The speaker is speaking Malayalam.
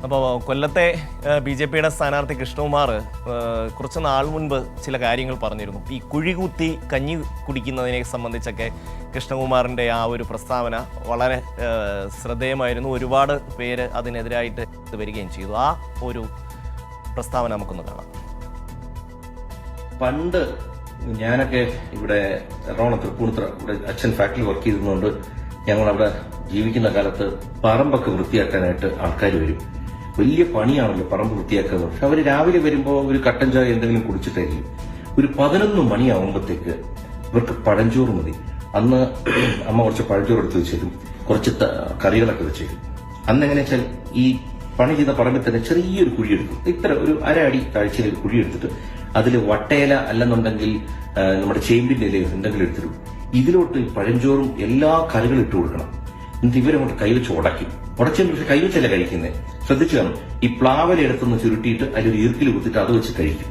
അപ്പോൾ കൊല്ലത്തെ BJPയുടെ സ്ഥാനാർത്ഥി കൃഷ്ണകുമാർ കുറച്ച് നാൾ മുൻപ് ചില കാര്യങ്ങൾ പറഞ്ഞിരുന്നു. ഈ കുഴികുത്തി കഞ്ഞി കുടിക്കുന്നതിനെ സംബന്ധിച്ചൊക്കെ കൃഷ്ണകുമാറിൻ്റെ ആ ഒരു പ്രസ്താവന വളരെ ശ്രദ്ധേയമായിരുന്നു. ഒരുപാട് പേര് അതിനെതിരായിട്ട് വരികയും ചെയ്തു. ആ ഒരു പ്രസ്താവന നമുക്കൊന്ന് കാണാം. പണ്ട് ഞാനൊക്കെ ഇവിടെ എറണാകുളം തൃപ്പൂണിത്തുറ ഇവിടെ അച്ഛൻ ഫാക്ടറി വർക്ക് ചെയ്തിരുന്നുകൊണ്ട് ഞങ്ങളവിടെ ജീവിക്കുന്ന കാലത്ത് പറമ്പൊക്കെ വൃത്തിയാക്കാനായിട്ട് ആൾക്കാർ വരും. വലിയ പണിയാണല്ലോ പറമ്പ് വൃത്തിയാക്കുന്നത്. പക്ഷെ അവർ രാവിലെ വരുമ്പോൾ ഒരു കട്ടൻ ചായ എന്തെങ്കിലും കുടിച്ചിട്ടായിരിക്കും. ഒരു 11 മണിയാവുമ്പോഴത്തേക്ക് ഇവർക്ക് പഴഞ്ചോറ് മതി. അന്ന് അമ്മ കുറച്ച് പഴഞ്ചോറ് എടുത്ത് വെച്ചേരും, കുറച്ച് കറികളൊക്കെ വെച്ചേരും. അന്ന് എങ്ങനെയാ വെച്ചാൽ ഈ പണി ചെയ്ത പറമ്പിൽ തന്നെ ചെറിയൊരു കുഴിയെടുക്കും. ഇത്ര ഒരു അടി താഴ്ചയിൽ ഒരു കുഴിയെടുത്തിട്ട് അതിൽ വട്ടയില അല്ലെന്നുണ്ടെങ്കിൽ നമ്മുടെ ചേമ്പിന്റെ ഇലയോ എന്തെങ്കിലും എടുത്തിടും. ഇതിലോട്ട് പഴഞ്ചോറും എല്ലാ കറികളും ഇട്ട് കൊടുക്കണം. എന്നിട്ട് ഇവരങ്ങോട്ട് കൈവച്ച് ഉടയ്ക്കും. ഉടച്ചതിന് പക്ഷെ കൈവച്ചല്ല കഴിക്കുന്നത്. ശ്രദ്ധിച്ചു കാണും. ഈ പ്ലാവല എടുത്തൊന്ന് ചുരുട്ടിയിട്ട് അതിലൊരു ഈർക്കിൽ കുത്തിയിട്ട് അത് വെച്ച് കഴിക്കും.